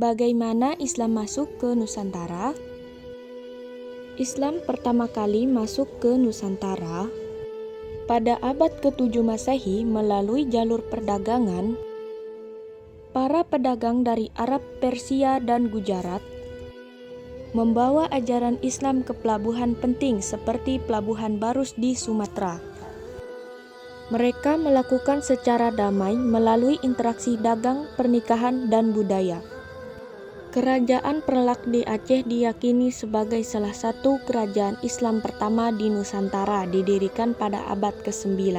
Bagaimana Islam masuk ke Nusantara? Islam pertama kali masuk ke Nusantara pada abad ke-7 Masehi melalui jalur perdagangan. Para pedagang dari Arab, Persia, dan Gujarat membawa ajaran Islam ke pelabuhan penting seperti Pelabuhan Barus di Sumatera. Mereka melakukan secara damai melalui interaksi dagang, pernikahan, dan budaya. Kerajaan Perlak di Aceh diyakini sebagai salah satu kerajaan Islam pertama di Nusantara, didirikan pada abad ke-9.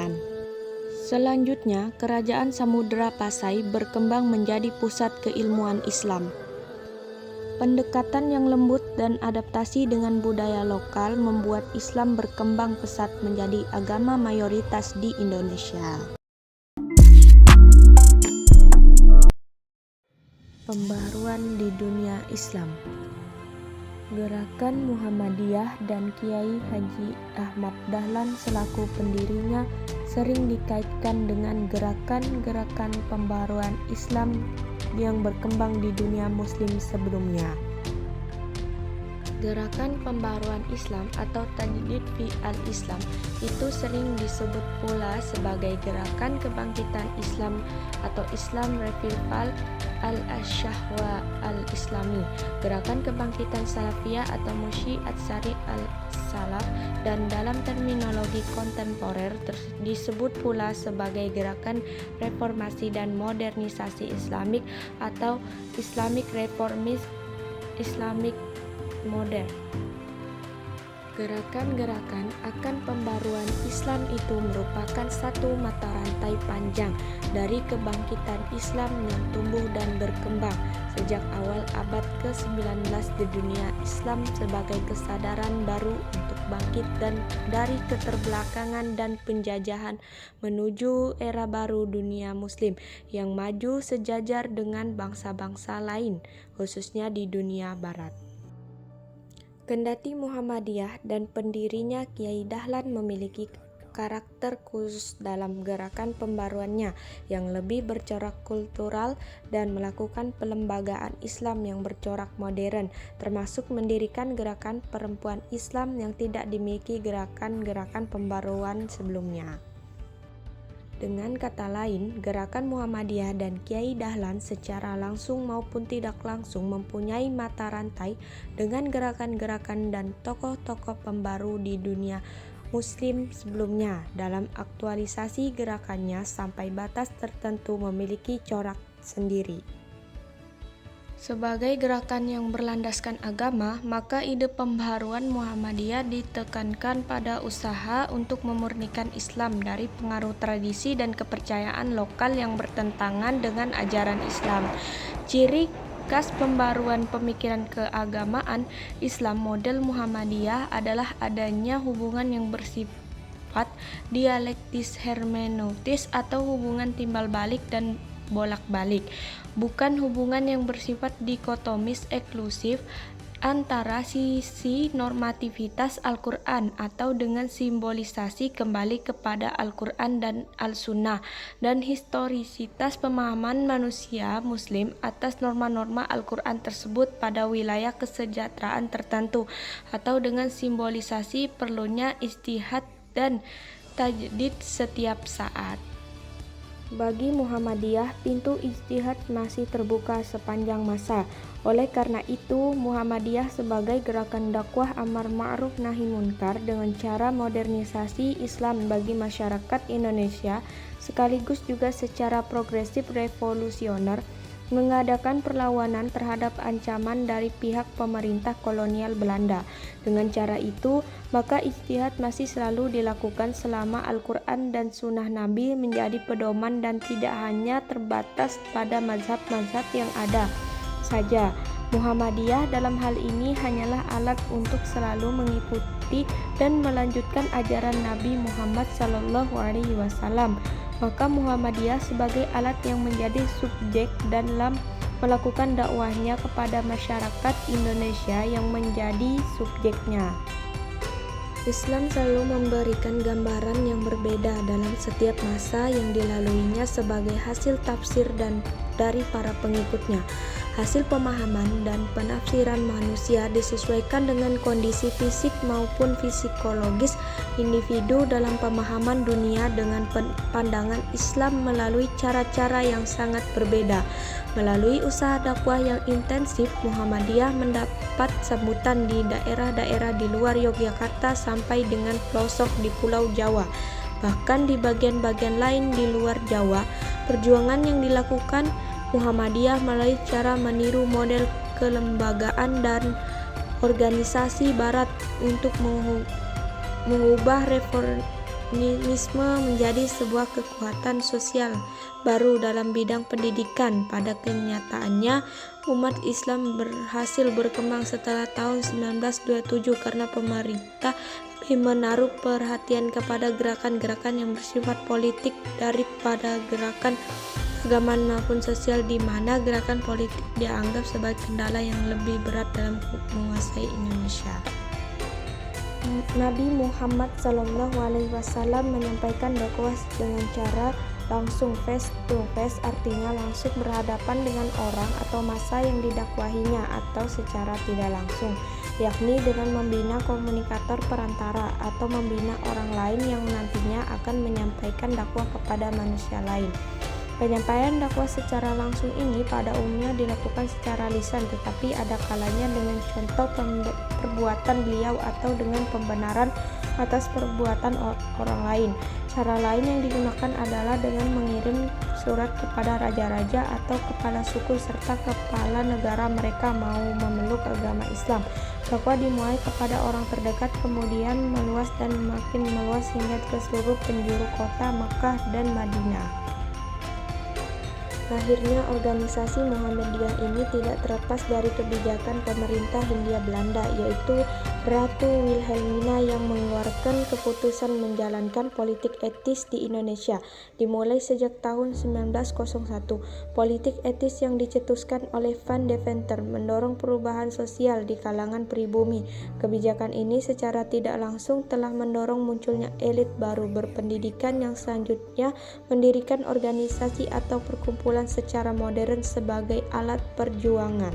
Selanjutnya, Kerajaan Samudra Pasai berkembang menjadi pusat keilmuan Islam. Pendekatan yang lembut dan adaptasi dengan budaya lokal membuat Islam berkembang pesat menjadi agama mayoritas di Indonesia. Pembaharuan di dunia Islam. Gerakan Muhammadiyah dan Kiai Haji Ahmad Dahlan selaku pendirinya sering dikaitkan dengan gerakan-gerakan pembaharuan Islam yang berkembang di dunia Muslim sebelumnya. Gerakan pembaharuan Islam atau Tajdid fi al-Islam itu sering disebut pula sebagai gerakan kebangkitan Islam atau Islam Revival al-Syahwa al-Islami, gerakan kebangkitan Salafiyah atau Musyi'at Syari al-Salaf, dan dalam terminologi kontemporer disebut pula sebagai gerakan reformasi dan modernisasi Islamik atau Islamic Reformist Islamic modern. Gerakan-gerakan akan pembaruan Islam itu merupakan satu mata rantai panjang dari kebangkitan Islam yang tumbuh dan berkembang sejak awal abad ke-19 di dunia Islam sebagai kesadaran baru untuk bangkit dan dari keterbelakangan dan penjajahan menuju era baru dunia Muslim yang maju sejajar dengan bangsa-bangsa lain, khususnya di dunia Barat. Kendati Muhammadiyah dan pendirinya Kiai Dahlan memiliki karakter khusus dalam gerakan pembaruannya yang lebih bercorak kultural dan melakukan pelembagaan Islam yang bercorak modern, termasuk mendirikan gerakan perempuan Islam yang tidak dimiliki gerakan-gerakan pembaruan sebelumnya. Dengan kata lain, gerakan Muhammadiyah dan Kiai Dahlan secara langsung maupun tidak langsung mempunyai mata rantai dengan gerakan-gerakan dan tokoh-tokoh pembaru di dunia Muslim sebelumnya. Dalam aktualisasi gerakannya sampai batas tertentu memiliki corak sendiri. Sebagai gerakan yang berlandaskan agama, maka ide pembaharuan Muhammadiyah ditekankan pada usaha untuk memurnikan Islam dari pengaruh tradisi dan kepercayaan lokal yang bertentangan dengan ajaran Islam. Ciri khas pembaruan pemikiran keagamaan Islam model Muhammadiyah adalah adanya hubungan yang bersifat dialektis hermeneutis atau hubungan timbal balik dan bolak-balik, bukan hubungan yang bersifat dikotomis eksklusif antara sisi normativitas Al-Quran atau dengan simbolisasi kembali kepada Al-Quran dan Al-Sunnah dan historisitas pemahaman manusia Muslim atas norma-norma Al-Quran tersebut pada wilayah kesejahteraan tertentu atau dengan simbolisasi perlunya ijtihad dan tajdid setiap saat. Bagi Muhammadiyah, pintu ijtihad masih terbuka sepanjang masa. Oleh karena itu, Muhammadiyah sebagai gerakan dakwah amar ma'ruf nahi munkar dengan cara modernisasi Islam bagi masyarakat Indonesia, sekaligus juga secara progresif revolusioner, mengadakan perlawanan terhadap ancaman dari pihak pemerintah kolonial Belanda. Dengan cara itu, maka ijtihad masih selalu dilakukan selama Al-Quran dan Sunnah Nabi menjadi pedoman dan tidak hanya terbatas pada mazhab-mazhab yang ada saja. Muhammadiyah dalam hal ini hanyalah alat untuk selalu mengikuti dan melanjutkan ajaran Nabi Muhammad SAW. Maka Muhammadiyah sebagai alat yang menjadi subjek dalam melakukan dakwahnya kepada masyarakat Indonesia yang menjadi subjeknya. Islam selalu memberikan gambaran yang berbeda dalam setiap masa yang dilaluinya sebagai hasil tafsir dan dari para pengikutnya. Hasil pemahaman dan penafsiran manusia disesuaikan dengan kondisi fisik maupun psikologis individu dalam pemahaman dunia dengan pandangan Islam melalui cara-cara yang sangat berbeda. Melalui usaha dakwah yang intensif, Muhammadiyah mendapat sambutan di daerah-daerah di luar Yogyakarta sampai dengan pelosok di Pulau Jawa. Bahkan di bagian-bagian lain di luar Jawa, perjuangan yang dilakukan Muhammadiyah melalui cara meniru model kelembagaan dan organisasi Barat untuk mengubah reformisme menjadi sebuah kekuatan sosial baru dalam bidang pendidikan. Pada kenyataannya, umat Islam berhasil berkembang setelah tahun 1927 karena pemerintah lebih menaruh perhatian kepada gerakan-gerakan yang bersifat politik daripada gerakan keagamaan maupun sosial, di mana gerakan politik dianggap sebagai kendala yang lebih berat dalam menguasai Indonesia. Nabi Muhammad SAW menyampaikan dakwah dengan cara langsung, face to face, artinya langsung berhadapan dengan orang atau massa yang didakwahinya, atau secara tidak langsung, yakni dengan membina komunikator perantara atau membina orang lain yang nantinya akan menyampaikan dakwah kepada manusia lain. Penyampaian dakwah secara langsung ini pada umumnya dilakukan secara lisan, tetapi ada kalanya dengan contoh perbuatan beliau atau dengan pembenaran atas perbuatan orang lain. Cara lain yang digunakan adalah dengan mengirim surat kepada raja-raja atau kepala suku serta kepala negara mereka mau memeluk agama Islam. Dakwah dimulai kepada orang terdekat, kemudian meluas dan makin meluas hingga ke seluruh penjuru kota Makkah dan Madinah. Lahirnya organisasi Muhammadiyah ini tidak terlepas dari kebijakan pemerintah Hindia Belanda, yaitu Ratu Wilhelmina yang mengeluarkan keputusan menjalankan politik etis di Indonesia. Dimulai sejak tahun 1901, politik etis yang dicetuskan oleh Van Deventer mendorong perubahan sosial di kalangan pribumi. Kebijakan ini secara tidak langsung telah mendorong munculnya elit baru berpendidikan yang selanjutnya mendirikan organisasi atau perkumpulan secara modern sebagai alat perjuangan.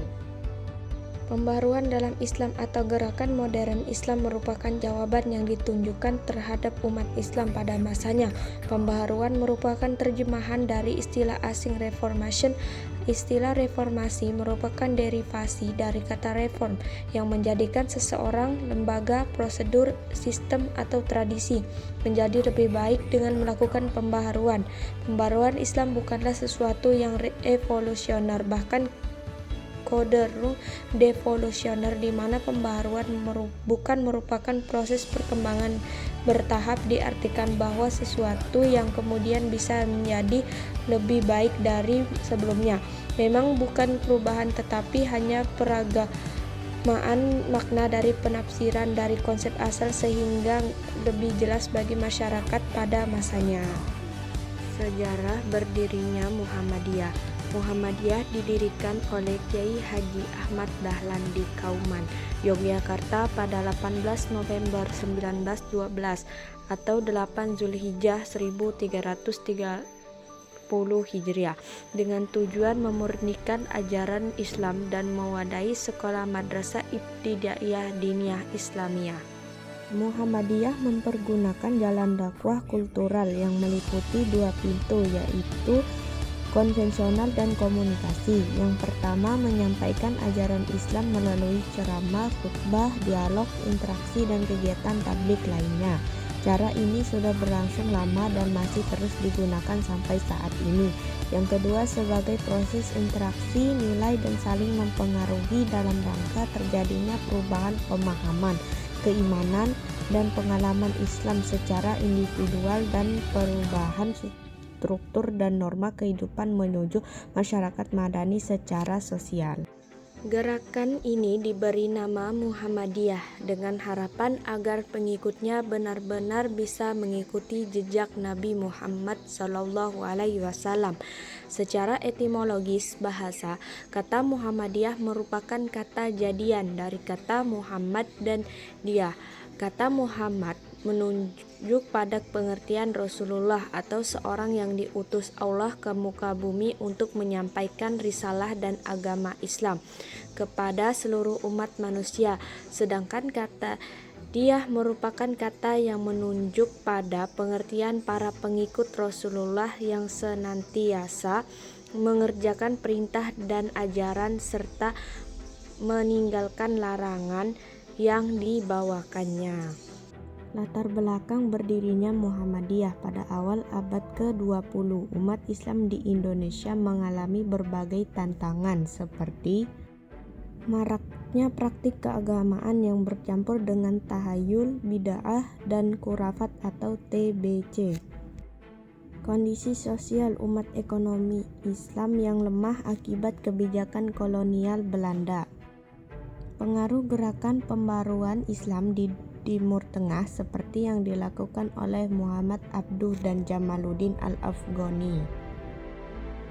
Pembaruan dalam Islam atau gerakan modern Islam merupakan jawaban yang ditunjukkan terhadap umat Islam pada masanya. Pembaharuan merupakan terjemahan dari istilah asing reformation. Istilah reformasi merupakan derivasi dari kata reform yang menjadikan seseorang, lembaga, prosedur, sistem, atau tradisi menjadi lebih baik dengan melakukan pembaharuan. Pembaharuan Islam bukanlah sesuatu yang evolusioner, bahkan cenderung devolusioner, di mana pembaharuan bukan merupakan proses perkembangan bertahap, diartikan bahwa sesuatu yang kemudian bisa menjadi lebih baik dari sebelumnya. Memang bukan perubahan, tetapi hanya peragamaan makna dari penafsiran dari konsep asal sehingga lebih jelas bagi masyarakat pada masanya. Sejarah berdirinya Muhammadiyah. Muhammadiyah didirikan oleh Kiai Haji Ahmad Dahlan di Kauman, Yogyakarta pada 18 November 1912 atau 8 Zulhijjah 1330 Hijriah dengan tujuan memurnikan ajaran Islam dan mewadahi sekolah madrasah ibtidaiyah diniyah Islamiyah. Muhammadiyah mempergunakan jalan dakwah kultural yang meliputi dua pintu, yaitu konvensional dan komunikasi. Yang pertama, menyampaikan ajaran Islam melalui ceramah, khutbah, dialog, interaksi, dan kegiatan tabligh lainnya. Cara ini sudah berlangsung lama dan masih terus digunakan sampai saat ini. Yang kedua, sebagai proses interaksi, nilai, dan saling mempengaruhi dalam rangka terjadinya perubahan pemahaman, keimanan, dan pengalaman Islam secara individual dan perubahan struktur dan norma kehidupan menuju masyarakat madani secara sosial. Gerakan ini diberi nama Muhammadiyah dengan harapan agar pengikutnya benar-benar bisa mengikuti jejak Nabi Muhammad SAW. Secara etimologis bahasa, kata Muhammadiyah merupakan kata jadian dari kata Muhammad dan Diyah. Kata Muhammad menunjuk pada pengertian Rasulullah atau seorang yang diutus Allah ke muka bumi untuk menyampaikan risalah dan agama Islam kepada seluruh umat manusia. Sedangkan kata Diyah merupakan kata yang menunjuk pada pengertian para pengikut Rasulullah yang senantiasa mengerjakan perintah dan ajaran serta meninggalkan larangan yang dibawakannya. Latar belakang berdirinya Muhammadiyah pada awal abad ke-20, umat Islam di Indonesia mengalami berbagai tantangan seperti maraknya praktik keagamaan yang bercampur dengan tahayul, bid'ah, dan khurafat atau TBC. Kondisi sosial umat ekonomi Islam yang lemah akibat kebijakan kolonial Belanda. Pengaruh gerakan pembaruan Islam di Timur Tengah seperti yang dilakukan oleh Muhammad Abduh dan Jamaluddin Al-Afghani.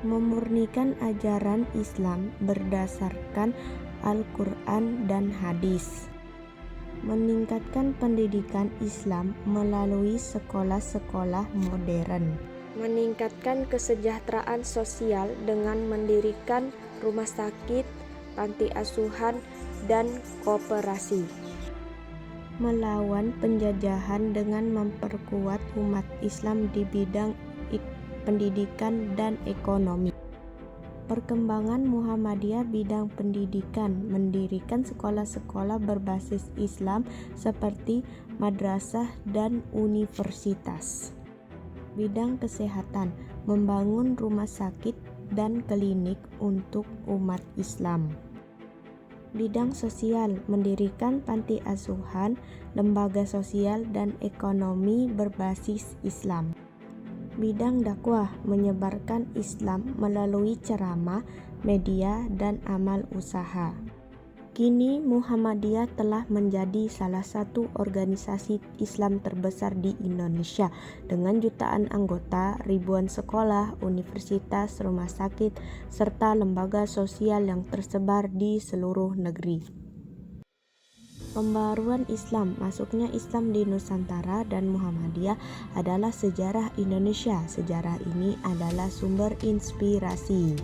Memurnikan ajaran Islam berdasarkan Al-Quran dan hadis. Meningkatkan pendidikan Islam melalui sekolah-sekolah modern. Meningkatkan kesejahteraan sosial dengan mendirikan rumah sakit, panti asuhan, dan koperasi. Melawan penjajahan dengan memperkuat umat Islam di bidang pendidikan dan ekonomi. Perkembangan Muhammadiyah bidang pendidikan, mendirikan sekolah-sekolah berbasis Islam seperti madrasah dan universitas. Bidang kesehatan, membangun rumah sakit dan klinik untuk umat Islam. Bidang sosial, mendirikan panti asuhan, lembaga sosial dan ekonomi berbasis Islam. Bidang dakwah, menyebarkan Islam melalui ceramah, media, dan amal usaha. Kini Muhammadiyah telah menjadi salah satu organisasi Islam terbesar di Indonesia dengan jutaan anggota, ribuan sekolah, universitas, rumah sakit, serta lembaga sosial yang tersebar di seluruh negeri. Pembaruan Islam, masuknya Islam di Nusantara dan Muhammadiyah adalah sejarah Indonesia. Sejarah ini adalah sumber inspirasi.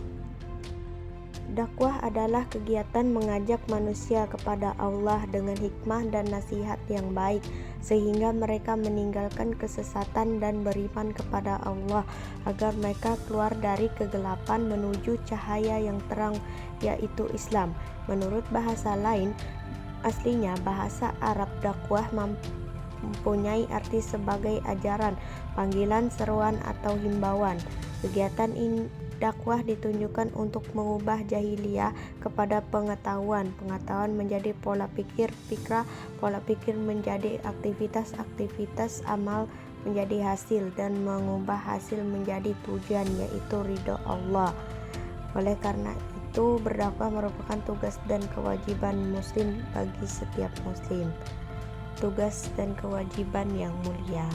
Dakwah adalah kegiatan mengajak manusia kepada Allah dengan hikmah dan nasihat yang baik, sehingga mereka meninggalkan kesesatan dan beriman kepada Allah, agar mereka keluar dari kegelapan menuju cahaya yang terang, yaitu Islam. Menurut bahasa lain, aslinya bahasa Arab dakwah mempunyai arti sebagai ajaran, panggilan, seruan, atau himbauan. Kegiatan dakwah ditunjukkan untuk mengubah jahiliyah kepada pengetahuan, pengetahuan menjadi pola pikir, pola pikir menjadi aktivitas, amal menjadi hasil, dan mengubah hasil menjadi tujuan, yaitu ridho Allah. Oleh karena itu, berdakwah merupakan tugas dan kewajiban muslim bagi setiap muslim. Tugas dan kewajiban yang mulia.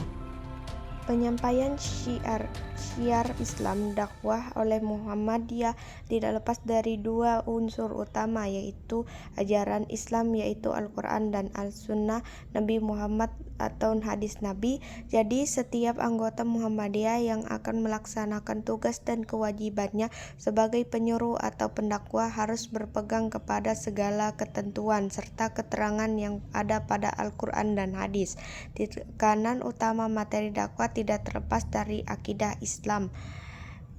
Penyampaian syiar Islam dakwah oleh Muhammadiyah tidak lepas dari dua unsur utama, yaitu ajaran Islam, yaitu Al-Quran dan Al-Sunnah Nabi Muhammad atau hadis Nabi. Jadi setiap anggota Muhammadiyah yang akan melaksanakan tugas dan kewajibannya sebagai penyuruh atau pendakwah harus berpegang kepada segala ketentuan serta keterangan yang ada pada Al-Quran dan hadis. Tekanan utama materi dakwah tidak terlepas dari akidah Islam,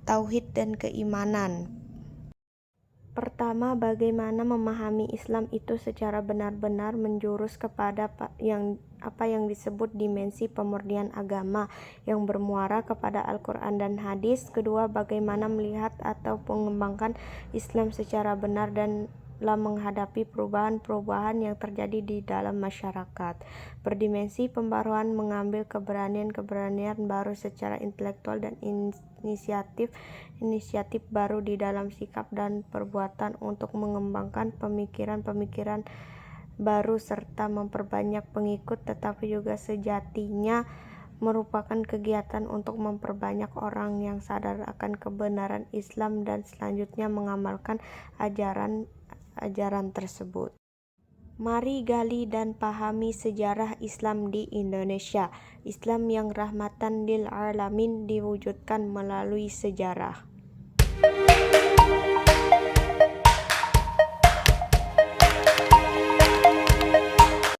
tauhid dan keimanan. Pertama, bagaimana memahami Islam itu secara benar-benar menjurus kepada apa yang disebut dimensi pemurnian agama yang bermuara kepada Al-Quran dan hadis. Kedua, bagaimana melihat atau mengembangkan Islam secara benar dan menghadapi perubahan-perubahan yang terjadi di dalam masyarakat. Berdimensi pembaruan mengambil keberanian baru secara intelektual dan inisiatif baru di dalam sikap dan perbuatan untuk mengembangkan pemikiran-pemikiran baru serta memperbanyak pengikut, tetapi juga sejatinya merupakan kegiatan untuk memperbanyak orang yang sadar akan kebenaran Islam dan selanjutnya mengamalkan ajaran tersebut. Mari gali dan pahami sejarah Islam di Indonesia. Islam yang rahmatan lil alamin diwujudkan melalui sejarah.